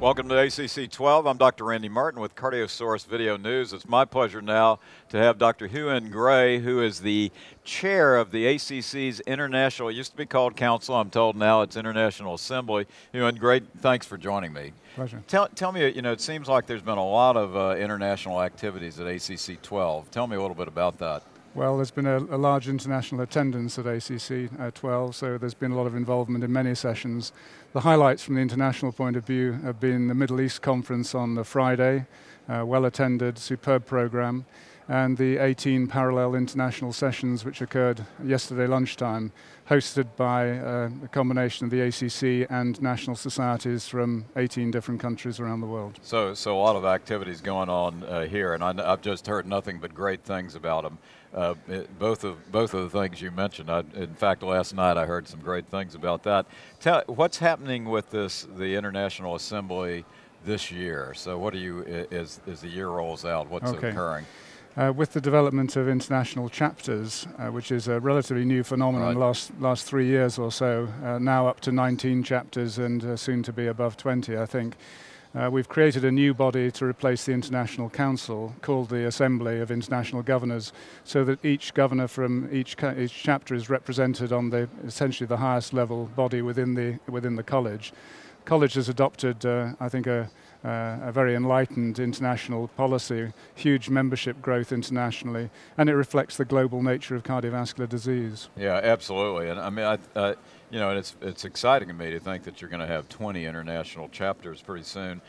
Welcome to ACC.12. I'm Dr. Randy Martin with CardioSource Video News. It's my pleasure now to have Dr. Huyen Gray, who is the chair of the ACC's International, it used to be called Council, I'm told now it's International Assembly. Huyen, great, thanks for joining me. Pleasure. Tell me, it seems like there's been a lot of international activities at ACC.12. Tell me a little bit about that. Well, there's been a large international attendance at ACC.12, so there's been a lot of involvement in many sessions. The highlights from the international point of view have been the Middle East conference on the Friday, well-attended, superb program, and the 18 parallel international sessions which occurred yesterday lunchtime, hosted by a combination of the ACC and national societies from 18 different countries around the world. So a lot of activities going on here, and I've just heard nothing but great things about them. Both of the things you mentioned. In fact, last night I heard some great things about that. What's happening with the International Assembly this year? So what as the year rolls out, what's occurring? With the development of international chapters, which is a relatively new phenomenon, last 3 years or so, now up to 19 chapters and soon to be above 20, I think. We've created a new body to replace the International Council called the Assembly of International Governors, so that each governor from each chapter is represented on essentially the highest level body within the college. College has adopted, I think, a very enlightened international policy, huge membership growth internationally, and it reflects the global nature of cardiovascular disease. Yeah, absolutely. And I mean, and it's exciting to me to think that you're going to have 20 international chapters pretty soon.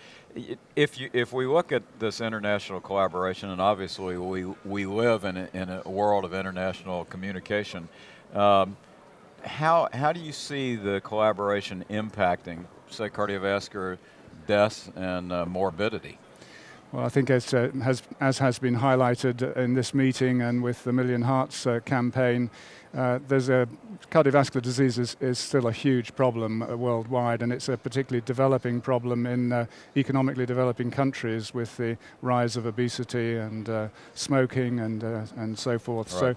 If we look at this international collaboration, and obviously we live in a world of international communication, how do you see the collaboration impacting, say, cardiovascular deaths and morbidity? Well, I think as has been highlighted in this meeting and with the Million Hearts campaign, cardiovascular disease is still a huge problem worldwide, and it's a particularly developing problem in economically developing countries with the rise of obesity and smoking and so forth. Right. So,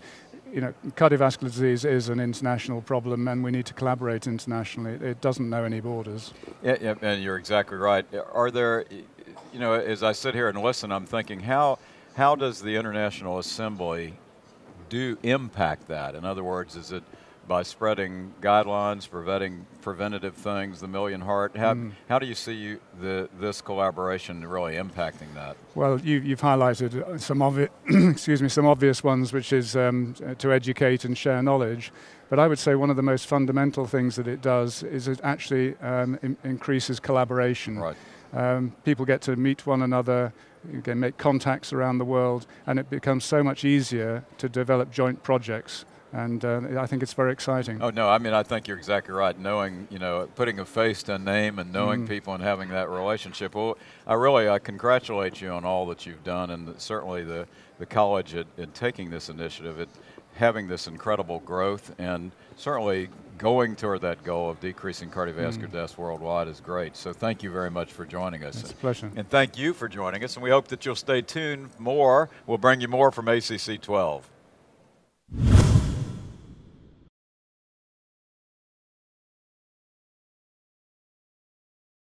cardiovascular disease is an international problem, and we need to collaborate internationally. It doesn't know any borders. Yeah, and you're exactly right. Are there, as I sit here and listen, I'm thinking, how does the International Assembly impact that? In other words, is it by spreading guidelines, preventative things, the Million Heart? How do you see this collaboration really impacting that? Well, you've highlighted some of it, some obvious ones, which is to educate and share knowledge. But I would say one of the most fundamental things that it does is it actually increases collaboration. Right. People get to meet one another, you can make contacts around the world, and it becomes so much easier to develop joint projects. And I think it's very exciting. Oh, no, I mean, I think you're exactly right. Knowing, putting a face to a name and knowing people and having that relationship. Well, I congratulate you on all that you've done, and certainly the college in taking this initiative, having this incredible growth, and certainly going toward that goal of decreasing cardiovascular deaths worldwide is great. So thank you very much for joining us. It's a pleasure. And thank you for joining us, and we hope that you'll stay tuned more. We'll bring you more from ACC.12.